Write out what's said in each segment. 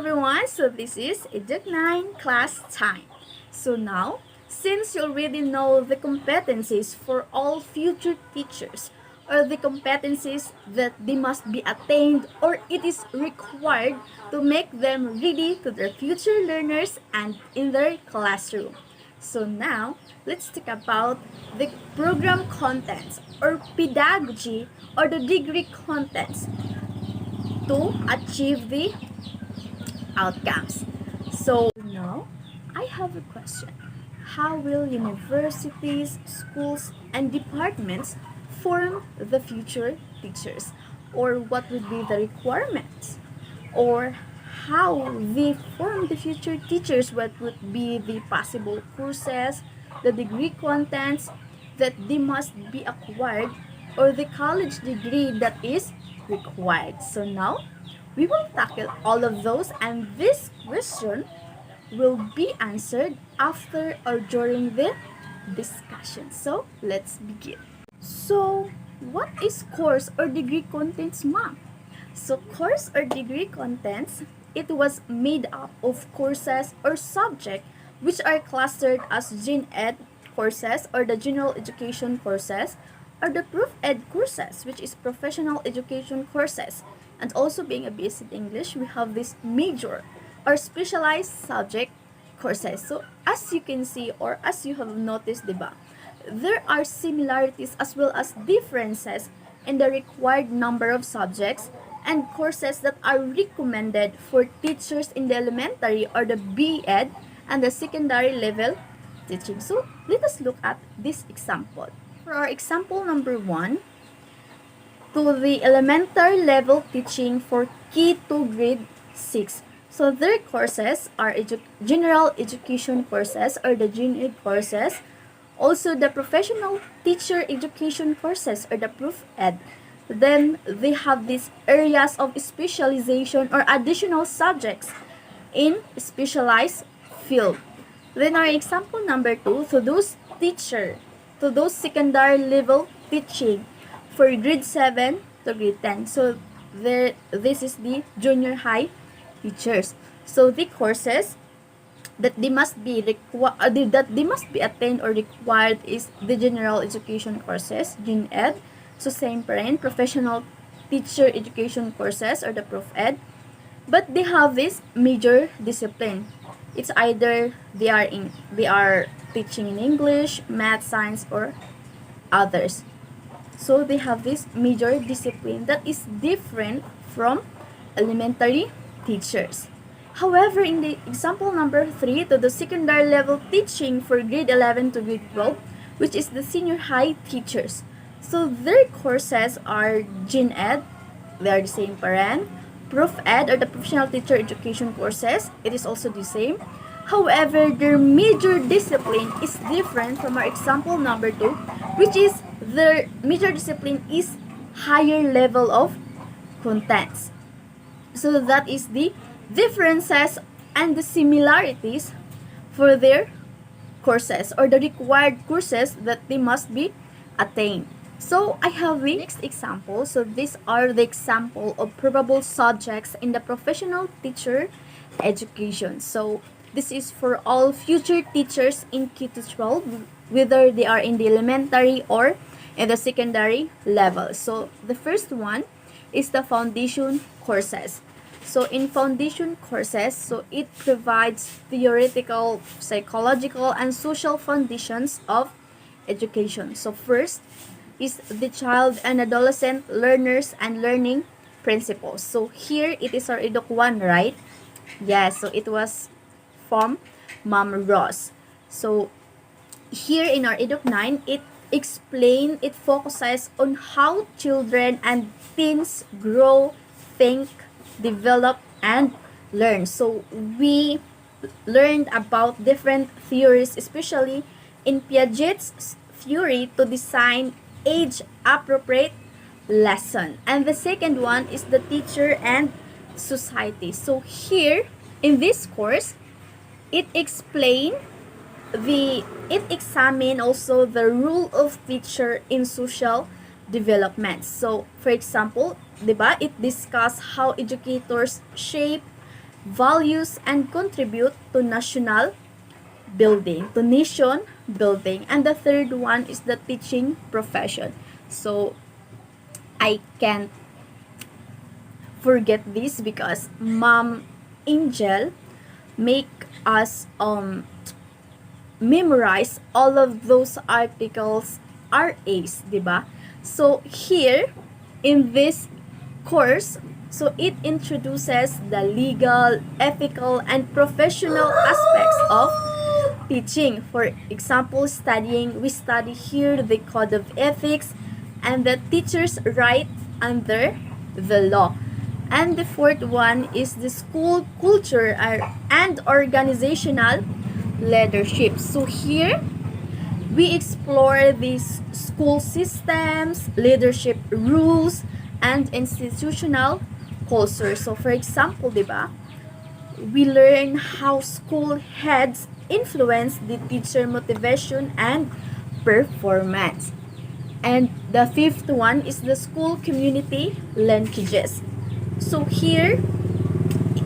everyone, so this is Educ 9 class time. So now, since you already know the competencies for all future teachers, or the competencies that they must be attained or it is required to make them ready to their future learners and in their classroom. So now, let's talk about the program contents or pedagogy or the degree contents to achieve the outcomes. So now, I have a question. How will universities, schools, and departments form the future teachers? Or what would be the requirements? Or how they form the future teachers? What would be the possible courses, the degree contents that they must be acquired, or the college degree that is required? So now, we will tackle all of those, and this question will be answered after or during the discussion. So, let's begin. So, what is course or degree contents, ma'am? So, course or degree contents, it was made up of courses or subject which are clustered as Gen Ed courses or the general education courses or the Prof Ed courses, which is professional education courses. And also being a basic English, we have this major or specialized subject courses. So as you can see or as you have noticed, diba, there are similarities as well as differences in the required number of subjects and courses that are recommended for teachers in the elementary or the B.Ed and the secondary level teaching. So let us look at this example. For our example number 1, to the elementary level teaching for Key to grade 6. So their courses are general education courses or the Gen Ed courses, also the professional teacher education courses or the Prof Ed. Then they have these areas of specialization or additional subjects in specialized field. Then our example number 2, to those secondary level teaching for grade 7 to grade 10. So this is the junior high teachers. So the courses that they must be attained or required is the general education courses, Gen Ed. So same pa rin, professional teacher education courses or the Prof Ed. But they have this major discipline. It's either they are teaching in English, math, science, or others. So they have this major discipline that is different from elementary teachers. However, in the example number 3, to the secondary level teaching for grade 11 to grade 12, which is the senior high teachers. So their courses are Gen Ed, they are the same pa rin. Prof Ed or the professional teacher education courses, it is also the same. However, their major discipline is different from our example number 2, which is their major discipline is higher level of contents. So that is the differences and the similarities for their courses or the required courses that they must be attained. So I have the next example. So these are the example of probable subjects in the professional teacher education. So this is for all future teachers in K to 12, whether they are in the elementary or in the secondary level. So the first one is the foundation courses. So in foundation courses, so it provides theoretical, psychological, and social foundations of education. So first is the child and adolescent learners and learning principles. So here it is our Educ 1, right? Yes, so it was from Ma'am Ross. So here in our Educ 9, it focuses on how children and teens grow, think, develop, and learn. So we learned about different theories, especially in Piaget's theory to design age-appropriate lesson. And the second one is the teacher and society. So here in this course, it examine also the role of teacher in social development. So, for example, diba, it discuss how educators shape values, and contribute to national building, to nation building. And the third one is the teaching profession. So I can't forget this because Mom Angel make us memorize all of those articles RAs, diba? So here in this course, so it introduces the legal, ethical, and professional aspects of teaching. For example, we study here the code of ethics and the teacher's right under the law. And the fourth one is the school culture and organizational leadership. So here, we explore these school systems, leadership rules, and institutional culture. So for example, diba, we learn how school heads influence the teacher motivation and performance. And the fifth one is the school community linkages. So here,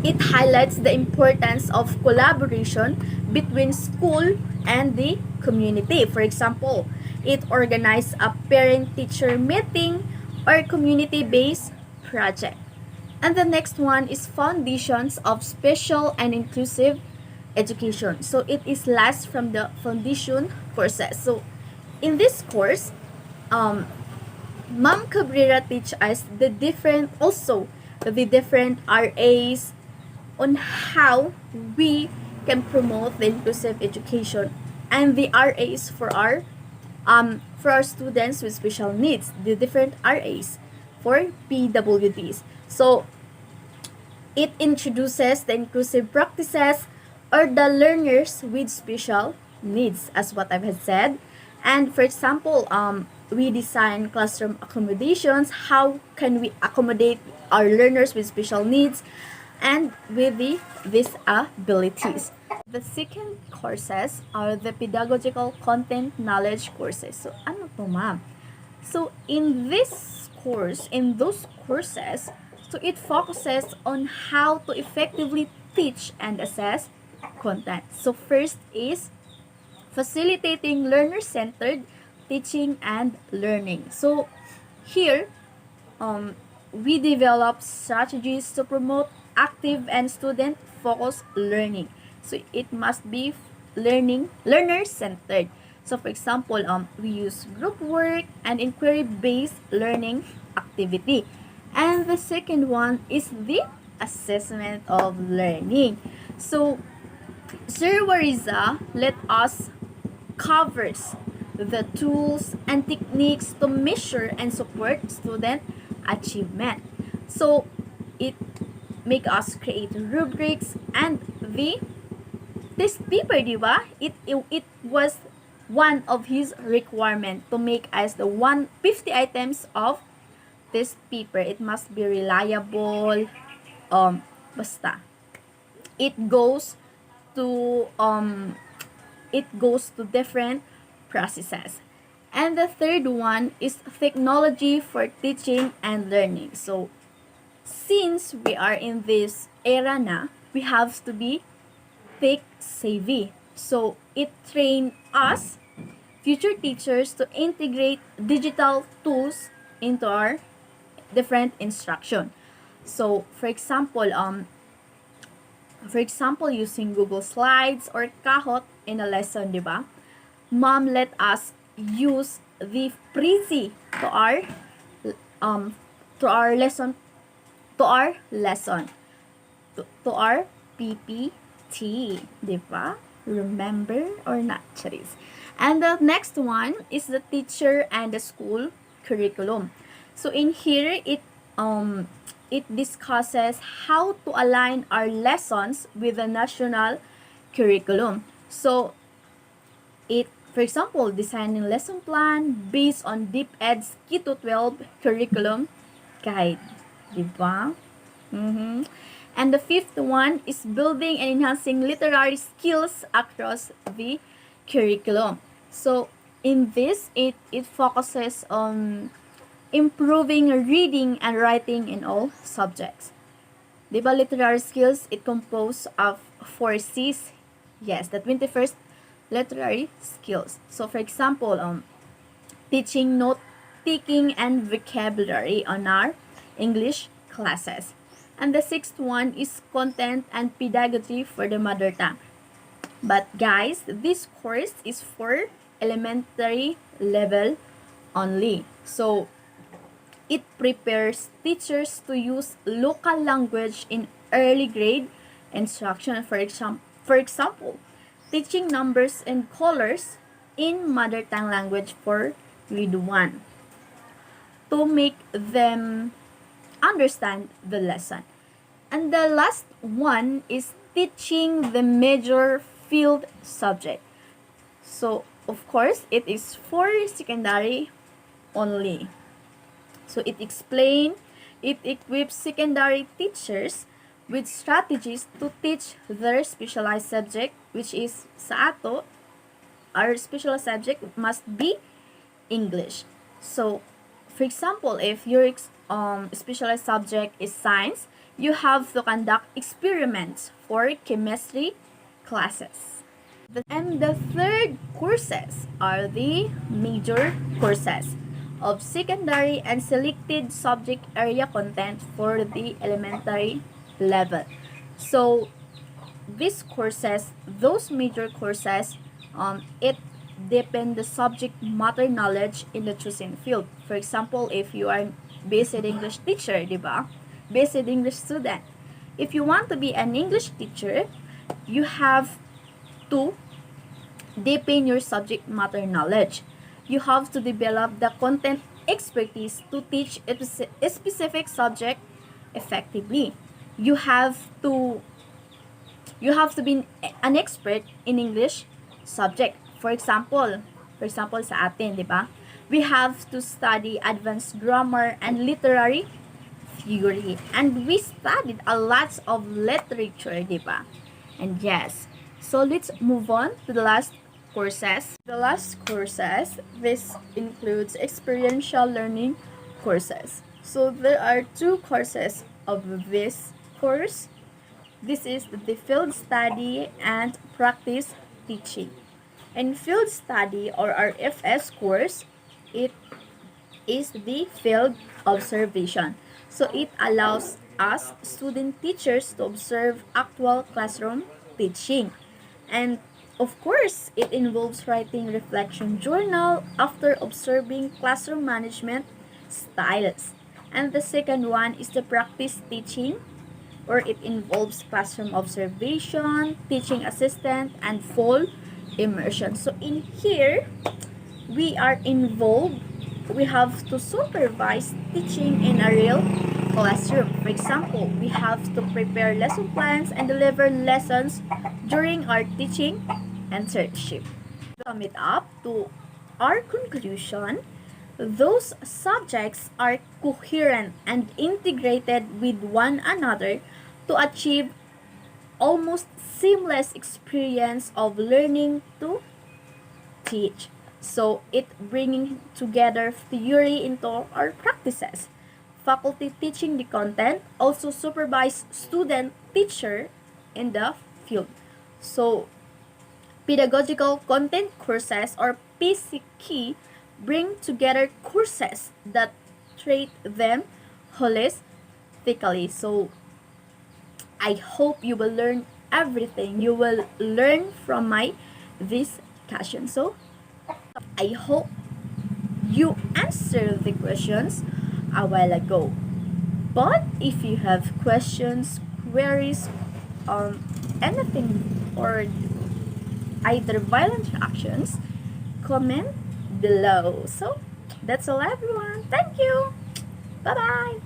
it highlights the importance of collaboration between school and the community. For example, it organizes a parent-teacher meeting or community-based project. And the next one is foundations of special and inclusive education. So it is last from the foundation courses. So in this course, Ma'am Cabrera teach us the different RAs on how we can promote the inclusive education and the RAs for our students with special needs, the different RAs for PWDs. So it introduces the inclusive practices or the learners with special needs, as what I have said. And for example, we design classroom accommodations. How can we accommodate our learners with special needs and with these abilities? The second courses are the pedagogical content knowledge courses. So, ano to, ma'am? So, in those courses, so it focuses on how to effectively teach and assess content. So, first is facilitating learner-centered teaching and learning. So, here, we develop strategies to promote active and student-focused learning. So, it must be learner-centered. So, for example, we use group work and inquiry-based learning activity. And the second one is the assessment of learning. So, Sir Wariza let us covers the tools and techniques to measure and support student achievement. So, it make us create rubrics and the test paper, diba? It was one of his requirement to make us the 150 items of this paper. It must be reliable. Basta. It goes to different processes. And the third one is technology for teaching and learning. So, since we are in this era na, we have to be tech savvy. So, it train us, future teachers, to integrate digital tools into our different instruction. So, for example, using Google Slides or Kahoot in a lesson, di ba? Mom let us use the Prezi to our lesson, to our PPT, di ba? Remember or not, Charis? And the next one is the teacher and the school curriculum. So in here, it discusses how to align our lessons with the national curriculum. So, for example, designing lesson plan based on DepEd's K-12 curriculum guide. Diba? And the fifth one is building and enhancing literary skills across the curriculum. So, in this, it focuses on improving reading and writing in all subjects. Di ba literary skills, it composed of 4 C's. Yes, the 21st literary skills. So for example, teaching note taking and vocabulary on our English classes. And the sixth one is content and pedagogy for the mother tongue. But guys, this course is for elementary level only. So it prepares teachers to use local language in early grade instruction. For example, teaching numbers and colors in mother tongue language for grade 1 to make them understand the lesson. And the last one is teaching the major field subject. So, of course, it is for secondary only. So, it equips secondary teachers with strategies to teach their specialized subject, which is sa ato, our specialized subject must be English. So, for example, if your specialized subject is science, you have to conduct experiments for chemistry classes. And the third courses are the major courses of secondary and selected subject area content for the elementary level. So, these courses, those major courses, it depend the subject matter knowledge in the chosen field. For example, if you are basic English teacher, di ba? Basic English student. If you want to be an English teacher, you have to deepen your subject matter knowledge. You have to develop the content expertise to teach a specific subject effectively. You have to be an expert in English subject. For example sa atin, di ba? We have to study advanced grammar and literary theory. And we studied a lot of literature, di ba? And yes, so let's move on to the last courses. The last courses, this includes experiential learning courses. So there are 2 courses of this course. This is the field study and practice teaching. In field study or our FS course, it is the field observation. So it allows us student teachers to observe actual classroom teaching. And of course, it involves writing reflection journal after observing classroom management styles. And the second one is the practice teaching, or it involves classroom observation, teaching assistant, and full immersion. So in here, we are involved, we have to supervise teaching in a real classroom. For example, we have to prepare lesson plans and deliver lessons during our teaching internship. To sum it up to our conclusion, those subjects are coherent and integrated with one another to achieve almost seamless experience of learning to teach. So it bringing together theory into our practices. Faculty teaching the content, also supervise student teacher in the field. So pedagogical content courses or PCK bring together courses that treat them holistically. So I hope you will learn everything you will learn from my discussion. So I hope you answered the questions a while ago. But if you have questions, queries, anything, or either violent reactions, comment below. So that's all, everyone. Thank you. Bye bye.